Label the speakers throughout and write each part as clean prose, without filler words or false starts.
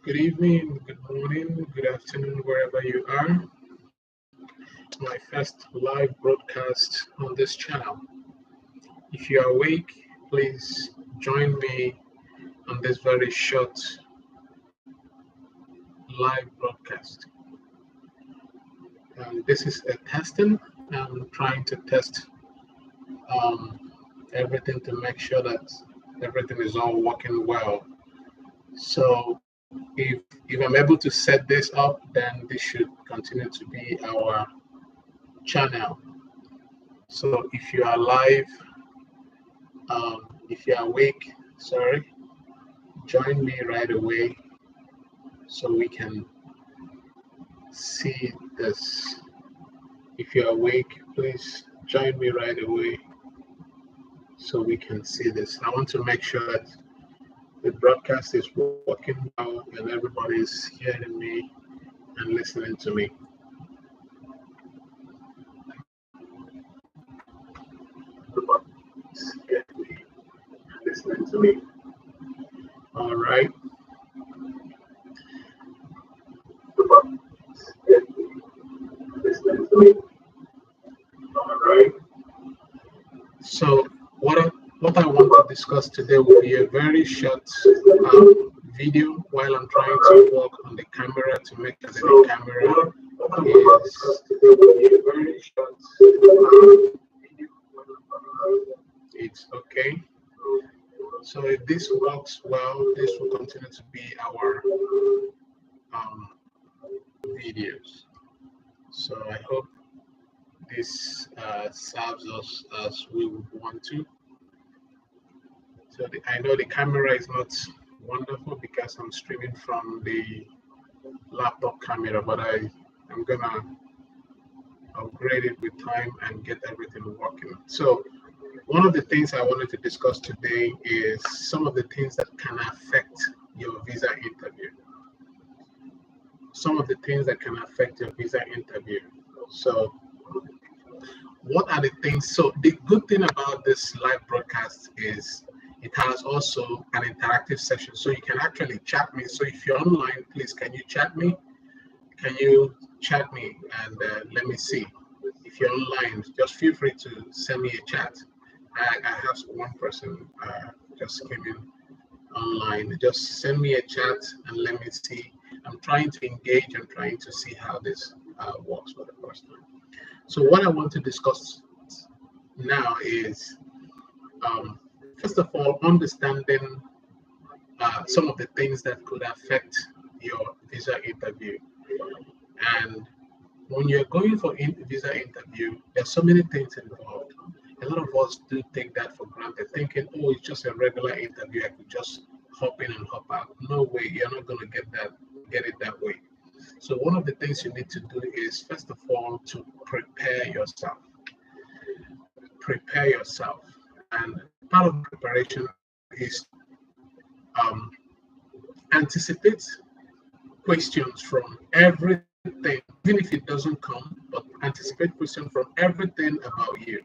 Speaker 1: Good evening, good morning, good afternoon, wherever you are. My first live broadcast on this channel. If you are awake, please join me on this very short live broadcast. This is a testing. I'm trying to test everything to make sure that everything is all working well. So if I'm able to set this up, then this should continue to be our channel. So if you are live, if you are awake, join me right away so we can see this. If you're awake, please join me right away so we can see this. I want to make sure that the broadcast is working well and everybody is hearing me and listening to me. Listening to me. All right. Listening to me. All right. So what I want to discuss today will be a very short video while I'm trying to work on the camera to make sure that the camera is very short. It's okay. So if this works well, this will continue to be our videos. So I hope this serves us as we would want to. So I know the camera is not wonderful because I'm streaming from the laptop camera, but I'm gonna upgrade it with time and get everything working. So one of the things I wanted to discuss today is some of the things that can affect your visa interview. Some of the things that can affect your visa interview. So what are the things? So the good thing about this live broadcast is it has also an interactive session, so you can actually chat me. So if you're online, please, can you chat me? Can you chat me and let me see? If you're online, just feel free to send me a chat. I have one person just came in online. Just send me a chat and let me see. I'm trying to engage and trying to see how this works for the first time. So what I want to discuss now is, first of all, understanding some of the things that could affect your visa interview. And when you're going for visa interview, there's so many things involved. A lot of us do take that for granted, thinking, oh, it's just a regular interview. I could just hop in and hop out. No way, you're not going to get it that way. So one of the things you need to do is, first of all, to prepare yourself. Prepare yourself. And part of preparation is anticipate questions from everything, even if it doesn't come, but anticipate questions from everything about you.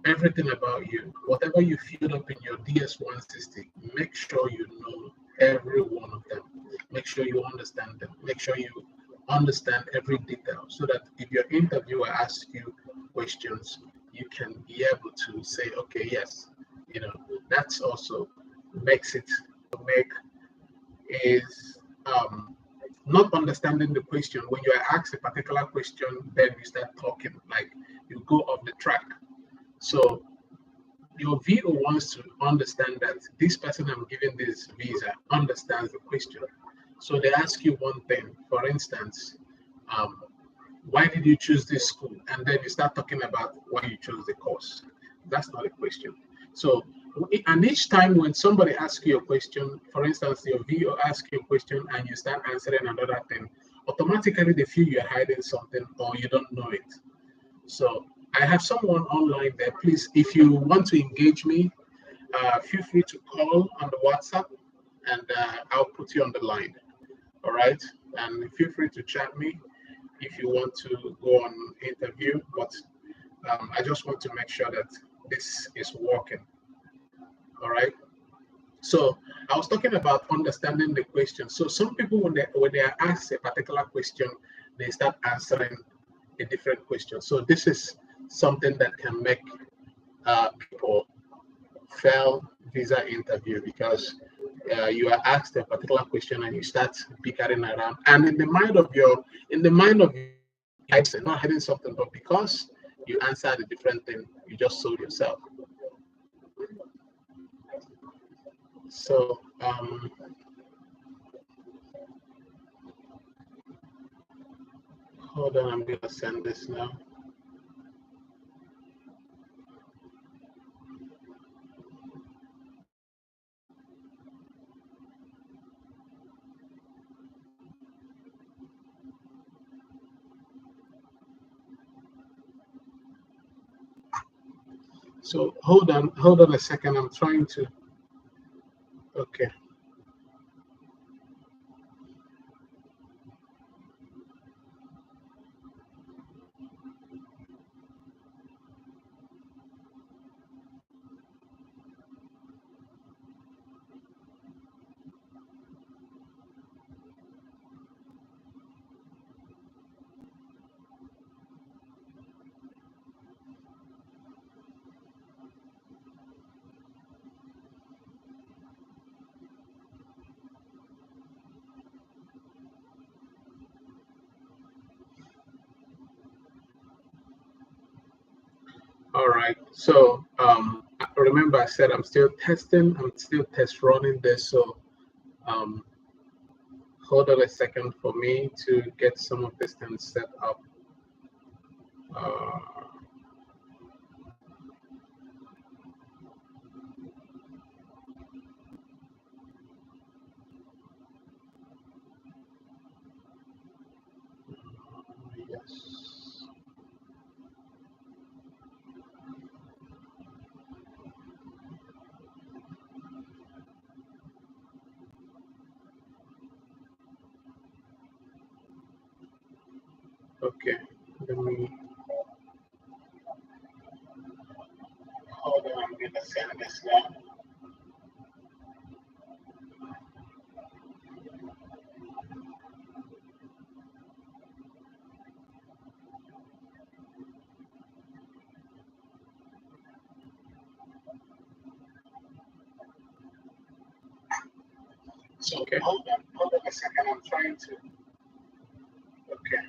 Speaker 1: Everything about you. Whatever you filled up in your DS-160, make sure you know every one of them. Make sure you understand them. Make sure you understand every detail so that if your interviewer asks you questions, you can be able to say, okay, yes, that's also makes it make is not understanding the question. When you are asked a particular question, then you start talking, like you go off the track. So your VO wants to understand that this person I'm giving this visa understands the question. So they ask you one thing, for instance, why did you choose this school? And then you start talking about why you chose the course. That's not a question. So, and each time when somebody asks you a question, for instance, your VO asks you a question and you start answering another thing, automatically they feel you're hiding something or you don't know it. So I have someone online there. Please, if you want to engage me, feel free to call on the WhatsApp and I'll put you on the line. All right. And feel free to chat me if you want to go on interview. But I just want to make sure that this is working. All right. So I was talking about understanding the question. So some people, when they are asked a particular question, they start answering a different question. So this is something that can make people fail visa interview, because you are asked a particular question and you start bickering around, and in the mind of your not hiding something, but because you answered a different thing, you just sold yourself. So hold on, I'm gonna send this now. So hold on a second. I'm trying to. Okay. All right. So remember, I said I'm still testing. I'm still test running this. So um, hold on a second for me to get some of this things set up. Uh, yes. Okay. Let me hold on. I'm gonna send this now. So okay. Hold on a second. I'm trying to. Okay.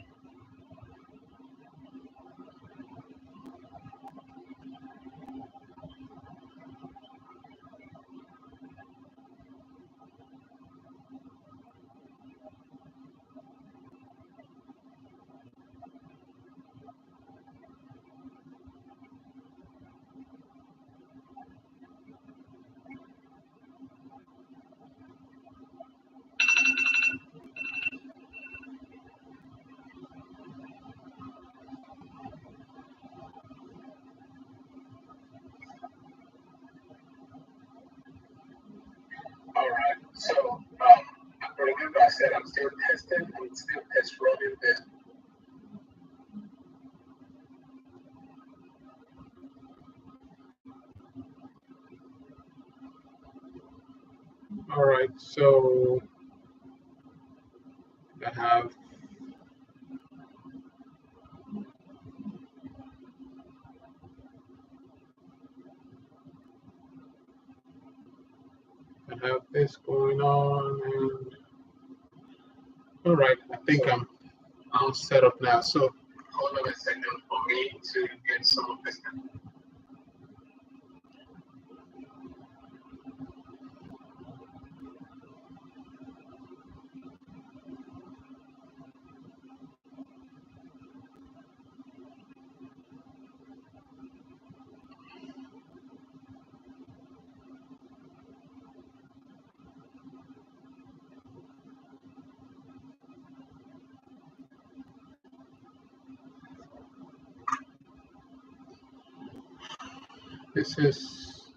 Speaker 1: All right. So remember, I said I'm still testing. I'm still test running this. All right. So I have this going on, and all right. I think I'm all set up now. So hold on a second for me to get some of this. This is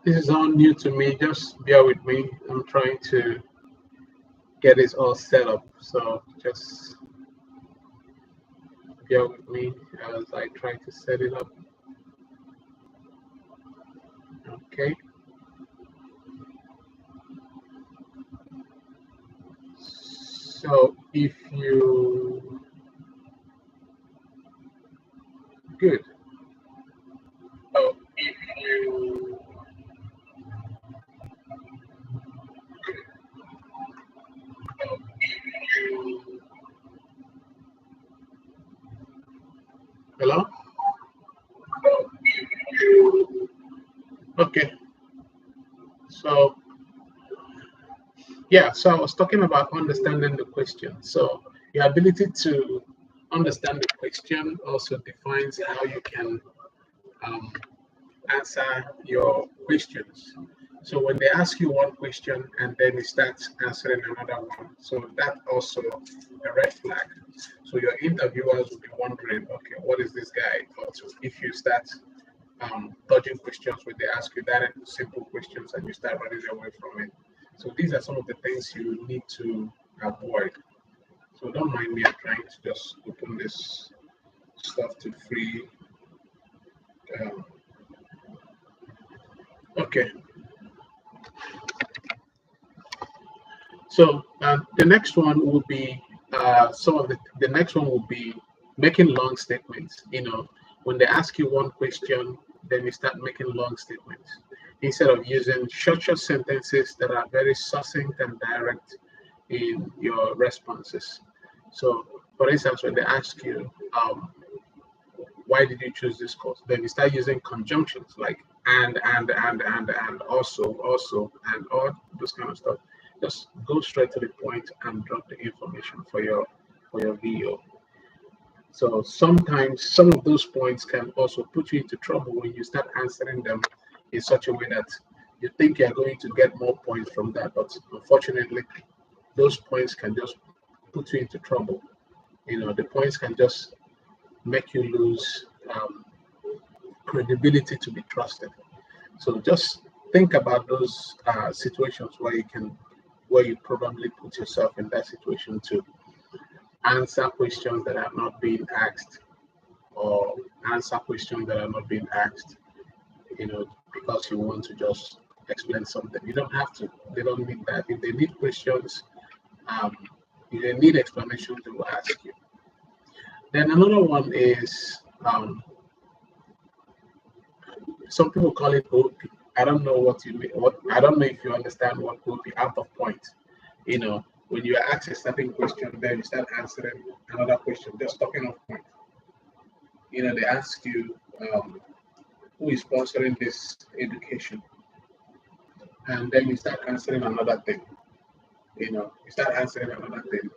Speaker 1: this is all new to me. Just bear with me. I'm trying to get this all set up. So just bear with me as I try to set it up. Okay. If you good. Oh, if you hello. Okay. So yeah. So I was talking about understanding the question. So your ability to understand the question also defines how you can um, answer your questions. So when they ask you one question and then you start answering another one, so that also a red flag. So your interviewers will be wondering, okay, what is this guy up to? If you start dodging questions when they ask you that simple questions and you start running away from it. So these are some of the things you need to avoid. So don't mind me, I'm trying to just open this stuff to free. Um, okay, so the next one will be some of the next one will be making long statements. When they ask you one question, then you start making long statements instead of using short sentences that are very succinct and direct in your responses. So, for instance, when they ask you, why did you choose this course? Then you start using conjunctions like and also and all those kind of stuff. Just go straight to the point and drop the information for your video. So sometimes some of those points can also put you into trouble when you start answering them in such a way that you think you're going to get more points from that, but unfortunately, those points can just put you into trouble. The points can just make you lose credibility to be trusted. So just think about those situations where you probably put yourself in that situation to answer questions that are not being asked or answer questions that are not being asked, because you want to just explain something. You don't have to. They don't need that. If they need questions, um, if they need explanations, they will ask you. Then another one is some people call it OP. I don't know what you mean. What I don't know if you understand what OP, out of point. When you ask a certain question, then you start answering another question, just talking off point. They ask you who is sponsoring this education, and then you start answering another thing. You start answering another thing.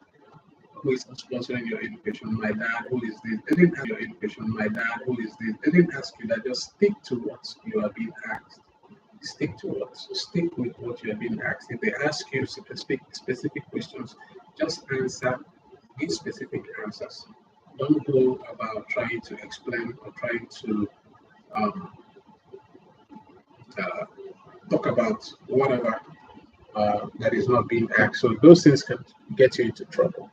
Speaker 1: Who is sponsoring your education? My dad. Who is this? They didn't ask your education. My dad. Who is this? They didn't ask you that. Just stick to what you are being asked. Stick with what you are being asked. If they ask you specific questions, just answer. Give specific answers. Don't go about trying to explain or trying to um, uh, talk about whatever that is not being asked. So those things can get you into trouble.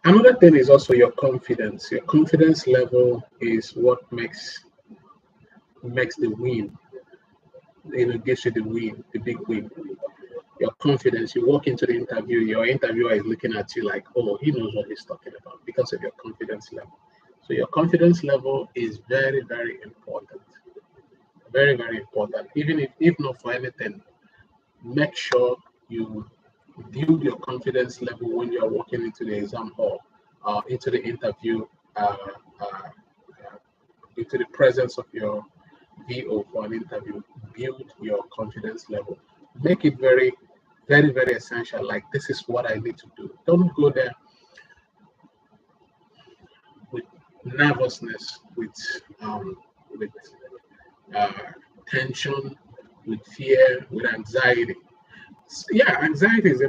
Speaker 1: Another thing is also your confidence. Your confidence level is what makes the win. Gives you the win, the big win. Your confidence. You walk into the interview, your interviewer is looking at you like, oh, he knows what he's talking about because of your confidence level. So your confidence level is very, very important. Very, very important. Even if not for anything, make sure you build your confidence level when you are walking into the exam hall, into the interview, uh, uh, into the presence of your VO for an interview. Build your confidence level. Make it very, very, very essential. Like, this is what I need to do. Don't go there with nervousness, with uh, tension, with fear, with anxiety. Yeah, anxiety is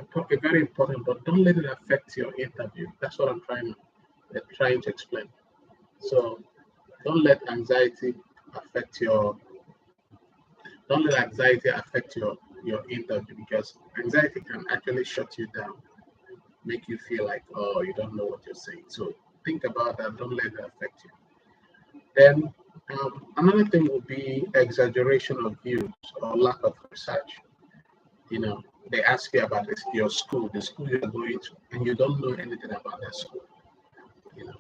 Speaker 1: very important, but don't let it affect your interview. That's what I'm trying to explain. So don't let anxiety affect your don't let anxiety affect your interview, because anxiety can actually shut you down, make you feel like, oh, you don't know what you're saying. So think about that. Don't let it affect you. Then another thing would be exaggeration of views or lack of research. You know, they ask you about this, your school, the school you're going to, and you don't know anything about that school. You know,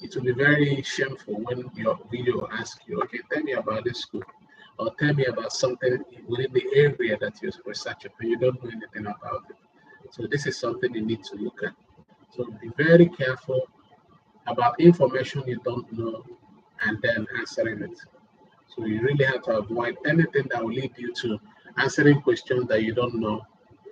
Speaker 1: it will be very shameful when your video asks you, okay, tell me about this school, or tell me about something within the area that you're researching, and you don't know anything about it. So this is something you need to look at. So be very careful about information you don't know and then answering it. So you really have to avoid anything that will lead you to answering questions that you don't know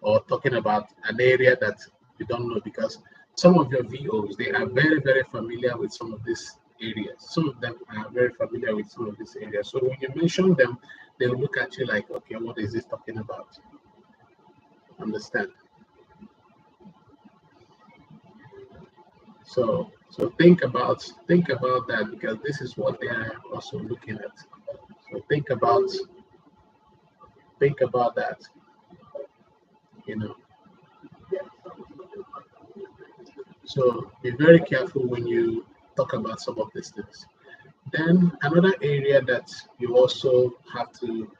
Speaker 1: or talking about an area that you don't know, because some of your VOs, they are very, very familiar with some of these areas. Some of them are very familiar with some of these areas. So when you mention them, they'll look at you like, okay, what is this talking about? Understand? So think about that, because this is what they are also looking at. So think about that, you know. So be very careful when you talk about some of these things. Then another area that you also have to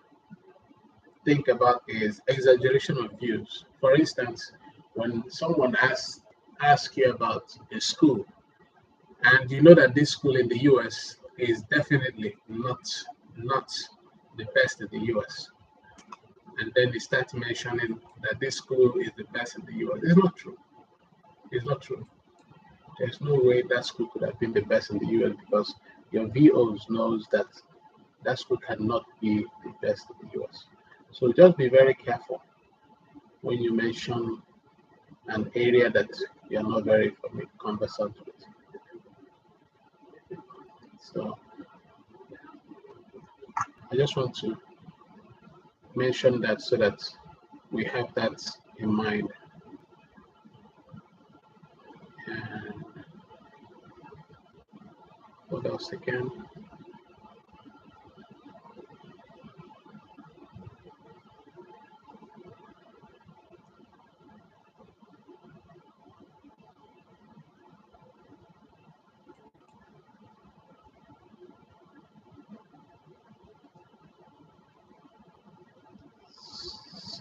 Speaker 1: think about is exaggeration of views. For instance, when someone asks you about a school, and you know that this school in the US is definitely not the best in the US, and then they start mentioning that this school is the best in the US. It's not true. It's not true. There's no way that school could have been the best in the US, because your VOs knows that that school cannot be the best in the US. So just be very careful when you mention an area that you're not very conversant with. So I just want to mention that so that we have that in mind. And what else again?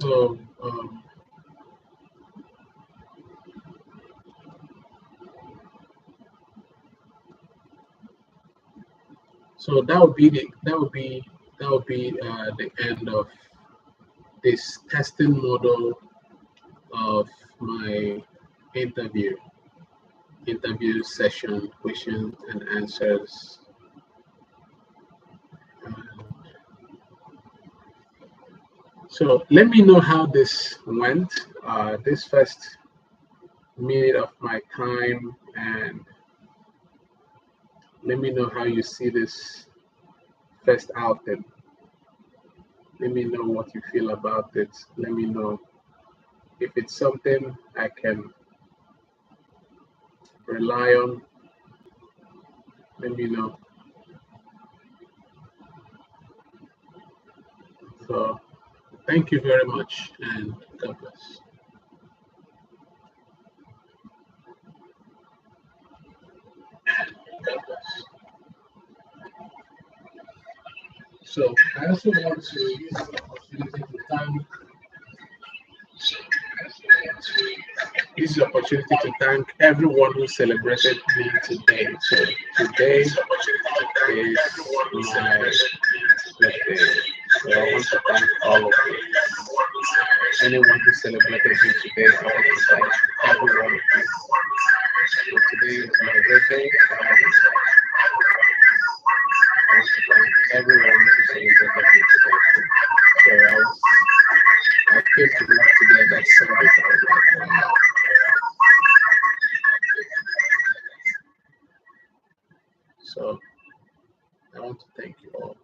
Speaker 1: So so that would be the end of this testing model of my interview session, questions and answers. So let me know how this went, this first minute of my time, and let me know how you see this first outing. Let me know what you feel about it. Let me know if it's something I can rely on. Let me know. So thank you very much, and God bless. God bless. So I also want to use this opportunity to thank this is the opportunity to thank everyone who celebrated me today. So today is my birthday. So I want to thank all of you. Anyone who celebrated me today, I want to thank everyone of you. So today is my birthday. I want to thank everyone who celebrated me today. So I came to work together to celebrate our life. So I want to thank you all.